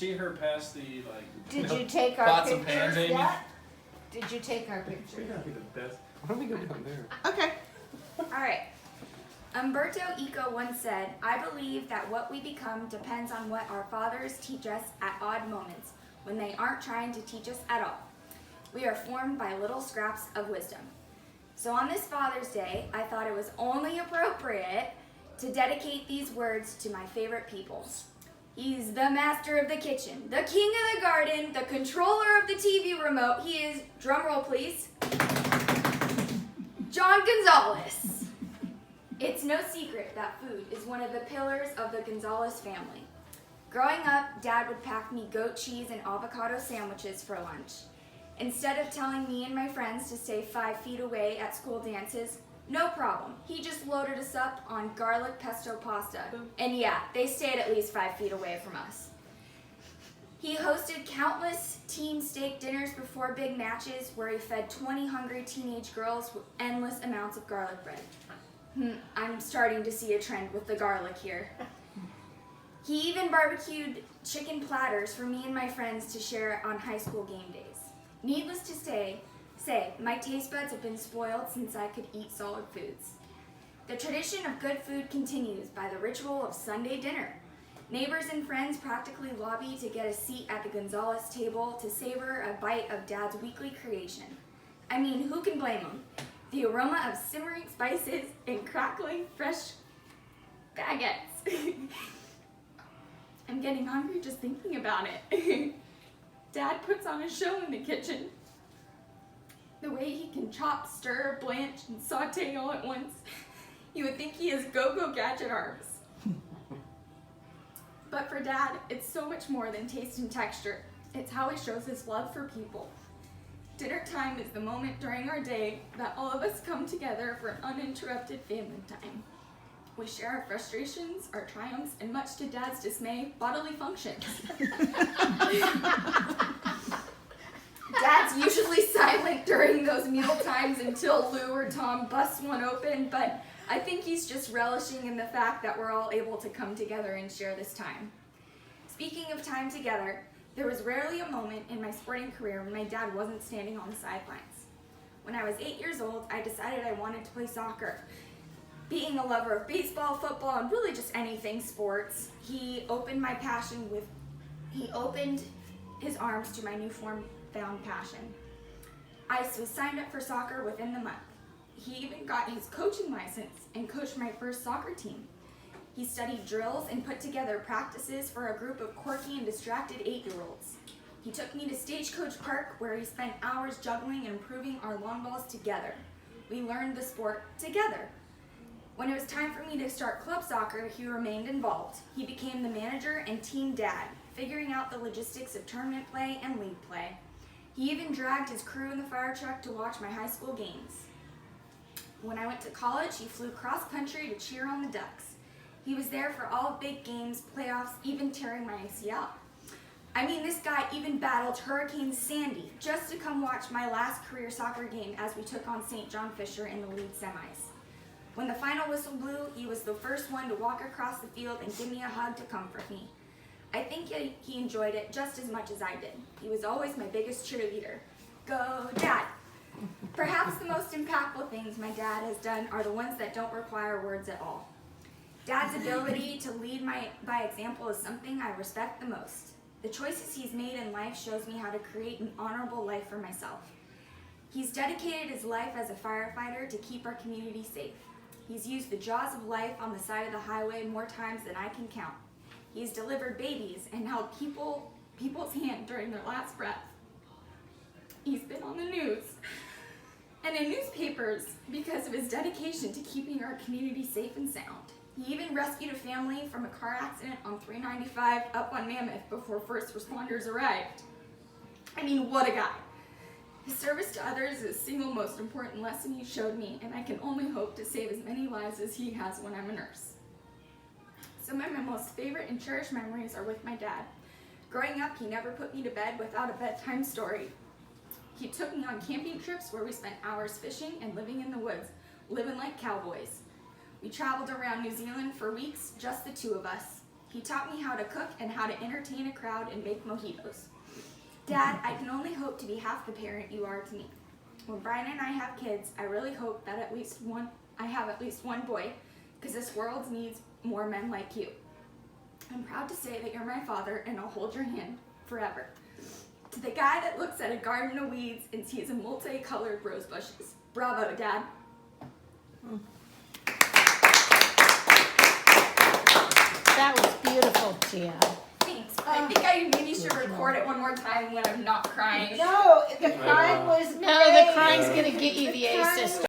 see her pass the Did you take our pots and pans, pictures Amy? yet? Did you take our pictures? She's gotta be the best. Why don't we go down there? Okay. Alright. Umberto Eco once said, I believe that what we become depends on what our fathers teach us at odd moments, when they aren't trying to teach us at all. We are formed by little scraps of wisdom. So on this Father's Day, I thought it was only appropriate to dedicate these words to my favorite people. He's the master of the kitchen, the king of the garden, the controller of the TV remote. He is, drumroll please, John Gonzales. It's no secret that food is one of the pillars of the Gonzales family. Growing up, Dad would pack me goat cheese and avocado sandwiches for lunch. Instead of telling me and my friends to stay 5 feet away at school dances, no problem. He just loaded us up on garlic pesto pasta. And yeah, they stayed at least 5 feet away from us. He hosted countless team steak dinners before big matches where he fed 20 hungry teenage girls with endless amounts of garlic bread. I'm starting to see a trend with the garlic here. He even barbecued chicken platters for me and my friends to share on high school game days. Needless to say, my taste buds have been spoiled since I could eat solid foods. The tradition of good food continues by the ritual of Sunday dinner. Neighbors and friends practically lobby to get a seat at the Gonzales table to savor a bite of Dad's weekly creation. I mean, who can blame them? The aroma of simmering spices and crackling fresh baguettes. I'm getting hungry just thinking about it. Dad puts on a show in the kitchen. The way he can chop, stir, blanch, and saute all at once. You would think he has go-go gadget arms. But for Dad, it's so much more than taste and texture. It's how he shows his love for people. Dinner time is the moment during our day that all of us come together for an uninterrupted family time. We share our frustrations, our triumphs, and much to Dad's dismay, bodily functions. Dad's usually silent during those meal times until Lou or Tom busts one open, but I think he's just relishing in the fact that we're all able to come together and share this time. Speaking of time together, there was rarely a moment in my sporting career when my dad wasn't standing on the sidelines. When I was 8 years old, I decided I wanted to play soccer. Being a lover of baseball, football, and really just anything sports, he opened his arms to my newfound passion. I was signed up for soccer within the month. He even got his coaching license and coached my first soccer team. He studied drills and put together practices for a group of quirky and distracted 8-year-olds. He took me to Stagecoach Park where he spent hours juggling and improving our long balls together. We learned the sport together. When it was time for me to start club soccer, he remained involved. He became the manager and team dad, figuring out the logistics of tournament play and league play. He even dragged his crew in the fire truck to watch my high school games. When I went to college, he flew cross country to cheer on the Ducks. He was there for all big games, playoffs, even tearing my ACL. I mean, this guy even battled Hurricane Sandy just to come watch my last career soccer game as we took on St. John Fisher in the league semis. When the final whistle blew, he was the first one to walk across the field and give me a hug to comfort me. I think he enjoyed it just as much as I did. He was always my biggest cheerleader. Go, Dad! Perhaps the most impactful things my dad has done are the ones that don't require words at all. Dad's ability to lead by example is something I respect the most. The choices he's made in life shows me how to create an honorable life for myself. He's dedicated his life as a firefighter to keep our community safe. He's used the jaws of life on the side of the highway more times than I can count. He's delivered babies and held people's hand during their last breath. He's been on the news and in newspapers because of his dedication to keeping our community safe and sound. He even rescued a family from a car accident on 395 up on Mammoth before first responders arrived. I mean, what a guy. His service to others is the single most important lesson he showed me, and I can only hope to save as many lives as he has when I'm a nurse. Some of my most favorite and cherished memories are with my dad. Growing up, he never put me to bed without a bedtime story. He took me on camping trips where we spent hours fishing and living in the woods, living like cowboys. We traveled around New Zealand for weeks, just the two of us. He taught me how to cook and how to entertain a crowd and make mojitos. Dad, I can only hope to be half the parent you are to me. When Brian and I have kids, I really hope that I have at least one boy, because this world needs more men like you. I'm proud to say that you're my father, and I'll hold your hand forever. To the guy that looks at a garden of weeds and sees a multicolored rose bushes. Bravo, Dad. That was beautiful, Gia. Thanks. I think I maybe should record it one more time when I'm not crying. No, the crying was No, the great. crying's gonna get you the A sister.